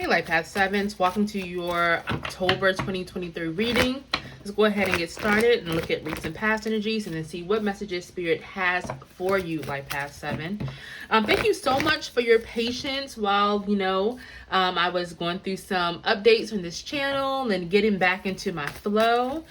Hey Life Path 7s, welcome to your October 2023 reading. Let's go ahead and get started and look at recent past energies and then see what messages Spirit has for you, Life Path 7. Thank you so much for your patience while, I was going through some updates on this channel and getting back into my flow.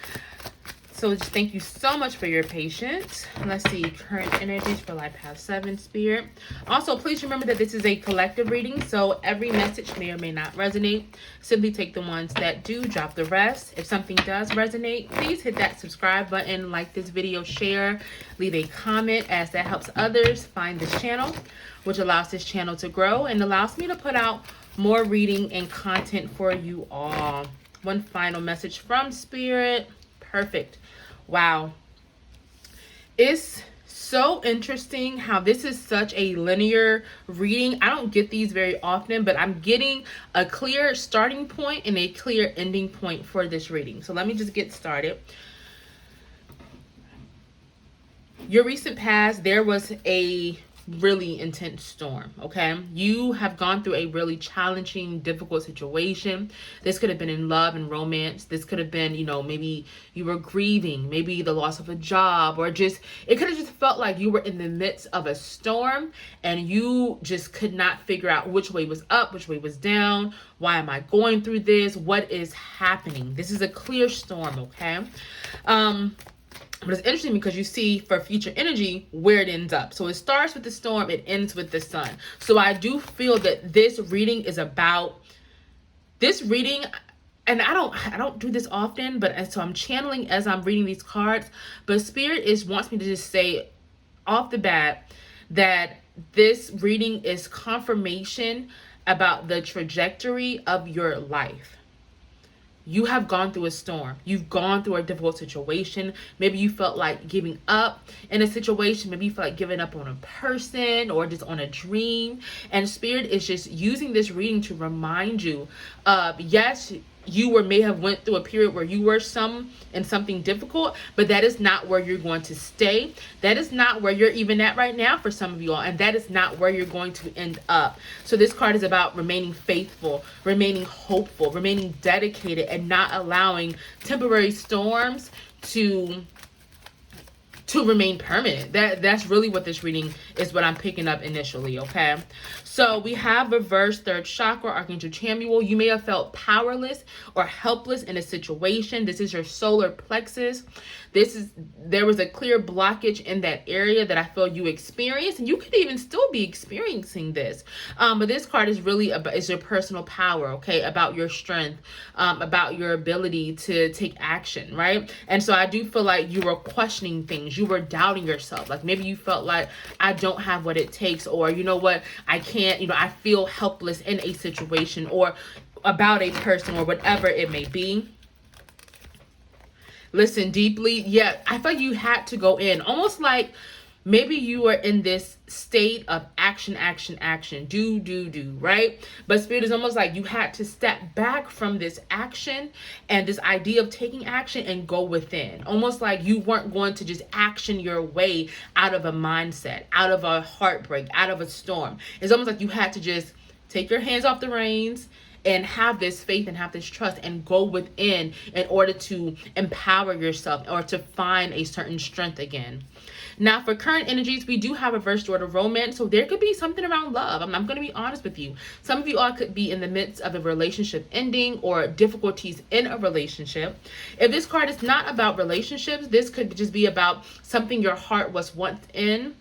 So just thank you so much for your patience. Let's see, current energies for Life Path 7 Spirit. Also, please remember that this is a collective reading, so every message may or may not resonate. Simply take the ones that do, drop the rest. If something does resonate, please hit that subscribe button, like this video, share, leave a comment, as that helps others find this channel, which allows this channel to grow and allows me to put out more reading and content for you all. One final message from Spirit. Perfect. Wow. It's so interesting how this is such a linear reading. I don't get these very often, but I'm getting a clear starting point and a clear ending point for this reading. So let me just get started. Your recent past, there was a really intense storm, okay? You have gone through a really challenging, difficult situation. This could have been in love and romance. This could have been, maybe you were grieving, maybe the loss of a job, or just, it could have just felt like you were in the midst of a storm and you just could not figure out which way was up, which way was down. Why am I going through this? What is happening? This is a clear storm, okay? But it's interesting because you see for future energy where it ends up. So it starts with the storm, it ends with the sun. So I do feel that this reading is about this reading, and I don't do this often, but so I'm channeling as I'm reading these cards. But Spirit wants me to just say off the bat that this reading is confirmation about the trajectory of your life. You have gone through a storm. You've gone through a difficult situation. Maybe you felt like giving up in a situation. Maybe you felt like giving up on a person or just on a dream. And Spirit is just using this reading to remind you of, yes, you may have went through a period where you were in something difficult, but that is not where you're going to stay. That is not where you're even at right now for some of you all, and that is not where you're going to end up. So this card is about remaining faithful, remaining hopeful, remaining dedicated, and not allowing temporary storms to remain permanent. That's really what this reading is, what I'm picking up initially, okay? So we have reverse third chakra, Archangel Chamuel. You may have felt powerless or helpless in a situation. This is your solar plexus. There was a clear blockage in that area that I feel you experienced, and you could even still be experiencing this. But this card is really is your personal power, okay? About your strength, about your ability to take action, right? And so I do feel like you were questioning things. You were doubting yourself. Like maybe you felt like, I don't have what it takes, or you know what, I can't, I feel helpless in a situation or about a person or whatever it may be. Listen deeply. Yeah, I felt you had to go in, almost like maybe you were in this state of action, do, right? But Spirit is almost like you had to step back from this action and this idea of taking action and go within. Almost like you weren't going to just action your way out of a mindset, out of a heartbreak, out of a storm. It's almost like you had to just take your hands off the reins and have this faith and have this trust and go within in order to empower yourself or to find a certain strength again. Now, for current energies, we do have reverse order romance. So there could be something around love. I'm going to be honest with you. Some of you all could be in the midst of a relationship ending or difficulties in a relationship. If this card is not about relationships, this could just be about something your heart was once in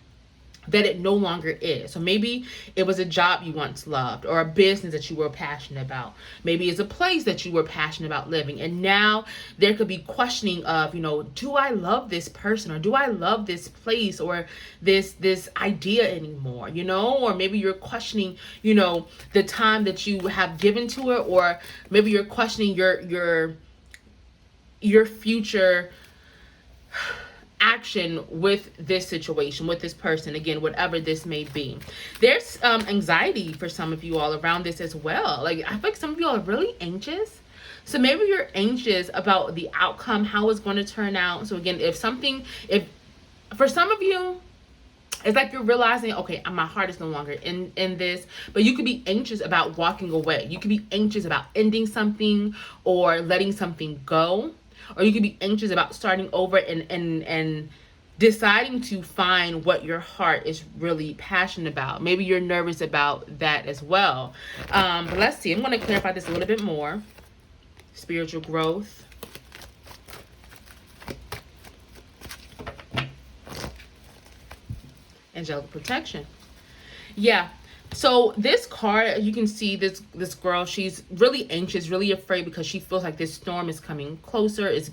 that it no longer is. So maybe it was a job you once loved or a business that you were passionate about. Maybe it's a place that you were passionate about living. And now there could be questioning of, do I love this person, or do I love this place or this idea anymore, or maybe you're questioning, the time that you have given to it, or maybe you're questioning your future action with this situation, with this person, again, whatever this may be. There's anxiety for some of you all around this as well. Like, I feel like some of you all are really anxious. So maybe you're anxious about the outcome, how it's going to turn out. So again, if for some of you, It's like you're realizing, okay, my heart is no longer in this. But you could be anxious about walking away. You could be anxious about ending something or letting something go. Or you could be anxious about starting over and deciding to find what your heart is really passionate about. Maybe you're nervous about that as well. But let's see. I'm going to clarify this a little bit more. Spiritual growth. Angelic protection. Yeah. So this card, you can see this girl, she's really anxious, really afraid because she feels like this storm is coming closer, is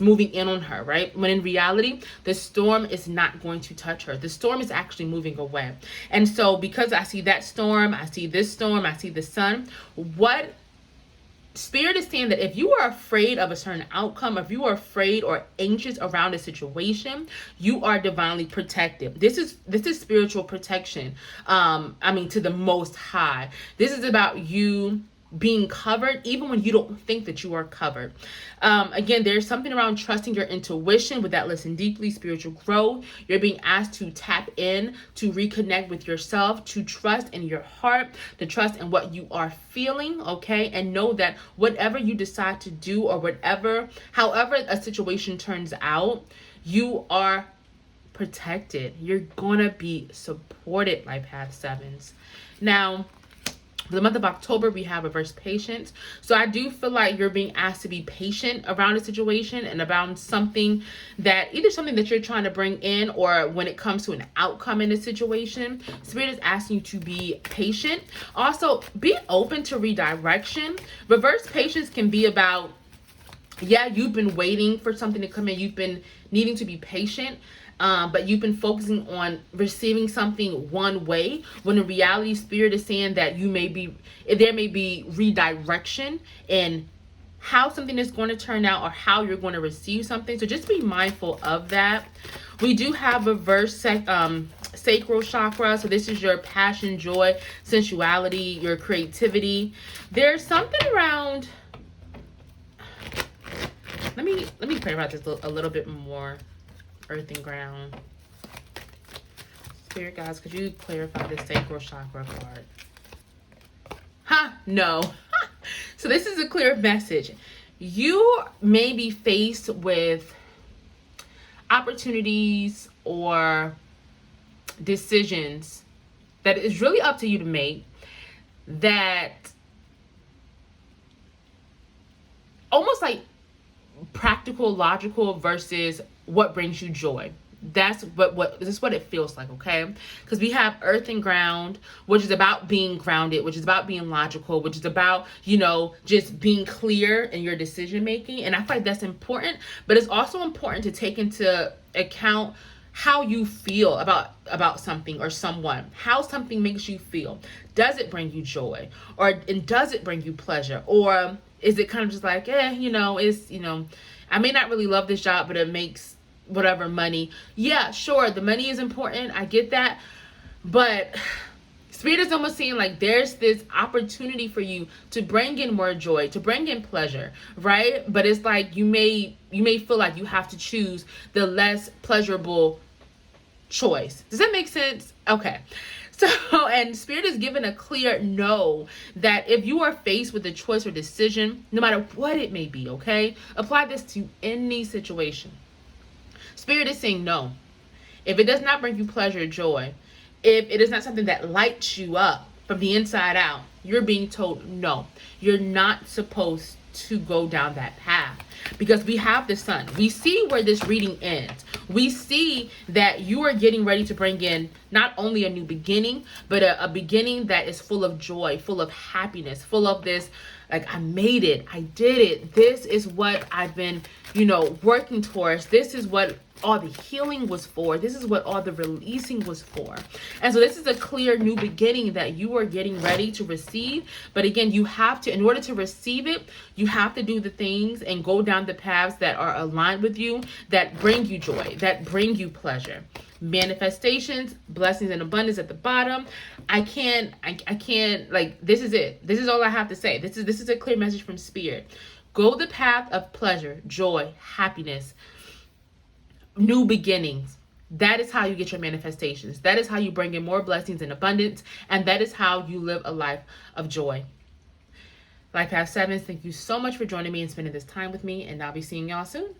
moving in on her, right? When in reality, the storm is not going to touch her. The storm is actually moving away. And so because I see that storm, I see this storm, I see the sun, what Spirit is saying that if you are afraid of a certain outcome, if you are afraid or anxious around a situation, you are divinely protected. This is spiritual protection. To the Most High. This is about you being covered even when you don't think that you are covered. Again, there's something around trusting your intuition. With that, listen deeply, spiritual growth. You're being asked to tap in, to reconnect with yourself, to trust in your heart, to trust in what you are feeling, okay? And know that whatever you decide to do or however a situation turns out, you are protected. You're gonna be supported, Life Path 7s. Now, for the month of October, we have reverse patience. So I do feel like you're being asked to be patient around a situation and around something that you're trying to bring in, or when it comes to an outcome in a situation. Spirit is asking you to be patient. Also, be open to redirection. Reverse patience can be about, you've been waiting for something to come in. You've been needing to be patient. But you've been focusing on receiving something one way, when in reality, Spirit is saying that there may be redirection in how something is going to turn out or how you're going to receive something. So just be mindful of that. We do have reverse sacral chakra. So this is your passion, joy, sensuality, your creativity. There's something around. Let me pray about this a little bit more. Earth and ground. Spirit guys, could you clarify the sacral chakra card? No. So this is a clear message. You may be faced with opportunities or decisions that is really up to you to make, that almost like practical, logical versus what brings you joy. That's this is what it feels like, okay? Because we have earth and ground, which is about being grounded, which is about being logical, which is about, just being clear in your decision making. And I feel like that's important, but it's also important to take into account how you feel about something or someone, how something makes you feel. Does it bring you joy, and does it bring you pleasure, or is it kind of just like, I may not really love this job, but it makes whatever money. Yeah, sure, the money is important. I get that. But Spirit is almost saying like there's this opportunity for you to bring in more joy, to bring in pleasure, right? But it's like you may feel like you have to choose the less pleasurable choice. Does that make sense? Okay. So, and Spirit is given a clear no, that if you are faced with a choice or decision, no matter what it may be, okay? Apply this to any situation. Spirit is saying no. If it does not bring you pleasure or joy, if it is not something that lights you up from the inside out, you're being told no. You're not supposed to go down that path, because we have the sun. We see where this reading ends. We see that you are getting ready to bring in not only a new beginning, but a beginning that is full of joy, full of happiness, full of this, like, I made it, I did it. This is what I've been, working towards. This is what all the healing was for. This is what all the releasing was for. And so this is a clear new beginning that you are getting ready to receive. But again, you have to, in order to receive it, you have to do the things and go down the paths that are aligned with you, that bring you joy, that bring you pleasure. Manifestations, blessings, and abundance at the bottom. I can't, like, this is it. This is all I have to say. This is a clear message from Spirit. Go the path of pleasure, joy, happiness, new beginnings. That is how you get your manifestations. That is how you bring in more blessings and abundance. And that is how you live a life of joy. Life Path 7s, thank you so much for joining me and spending this time with me. And I'll be seeing y'all soon.